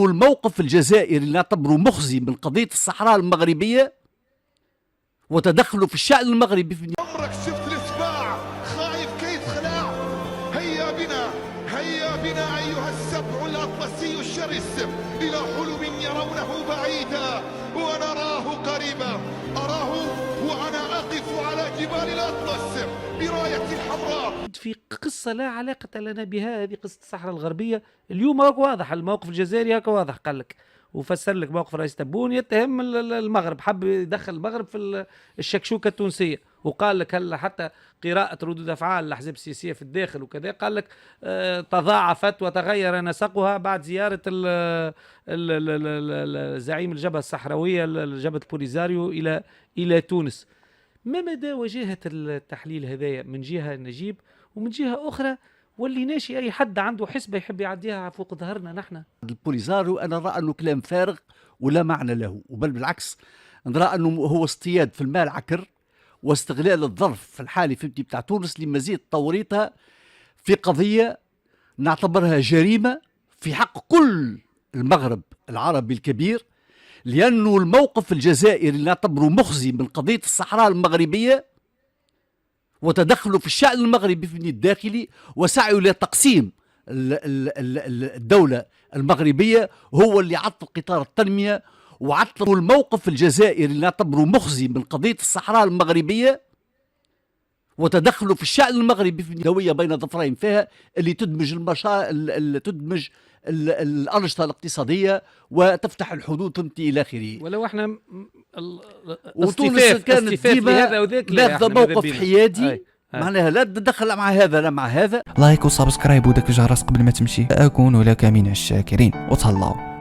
الموقف الجزائري اللي نعتبره مخزي من قضية الصحراء المغربية وتدخله في الشأن المغربي في عمرك شفت الاتباع خايف كيف خلاع؟ هيا بنا أيها السبع الأطلسي الشرس إلى حلم يرونه بعيدا ونراه قريبا. أراه وأنا أقف على جبال الأطلس براية الحمراء. في قصة لا علاقة لنا بها، هذه قصة الصحراء الغربية. اليوم راك واضح الموقف الجزائري، هكا واضح قال لك وفسر لك موقف رئيس تبون يتهم المغرب، حب يدخل المغرب في الشكشوكة التونسية، وقال لك هلا حتى قراءة ردود أفعال الأحزاب السياسية في الداخل وكذا، قال لك تضاعفت وتغير نسقها بعد زيارة زعيم الجبهة الصحراوية جبهة بوليزاريو إلى تونس. ما مدى وجاهة التحليل هذايا من جهة نجيب، ومن جهة أخرى واللي ناشي أي حد عنده حسبة يحب يعديها فوق ظهرنا نحن؟ البوليزاريو أنا رأى أنه كلام فارغ ولا معنى له، وبل بالعكس نرى أنه هو اصطياد في المال عكر واستغلال الظرف في الحالي فهمتي بتاع تونس لمزيد توريطها في قضية نعتبرها جريمة في حق كل المغرب العربي الكبير، لأنه الموقف الجزائري اللي نعتبره مخزي من قضية الصحراء المغربية وتدخله في الشأن المغربي في الداخلي وسعيه لتقسيم الدولة المغربية هو اللي عطل قطار التنمية وعطل. الموقف الجزائري اللي نعتبره مخزي من قضية الصحراء المغربية وتدخله في الشأن المغربي في الهوية بين ظفرين فيها اللي تدمج تدمج الأنشطة الاقتصادية وتفتح الحدود فهمتي إلى آخره. ولو احنا وتونس كانت ديما لاخذ موقف حيادي، معناها لا تدخل مع هذا لا مع هذا. لايك وسبسكرايب وداك الجرس قبل ما تمشي، أكون لك من الشاكرين وتهلاو.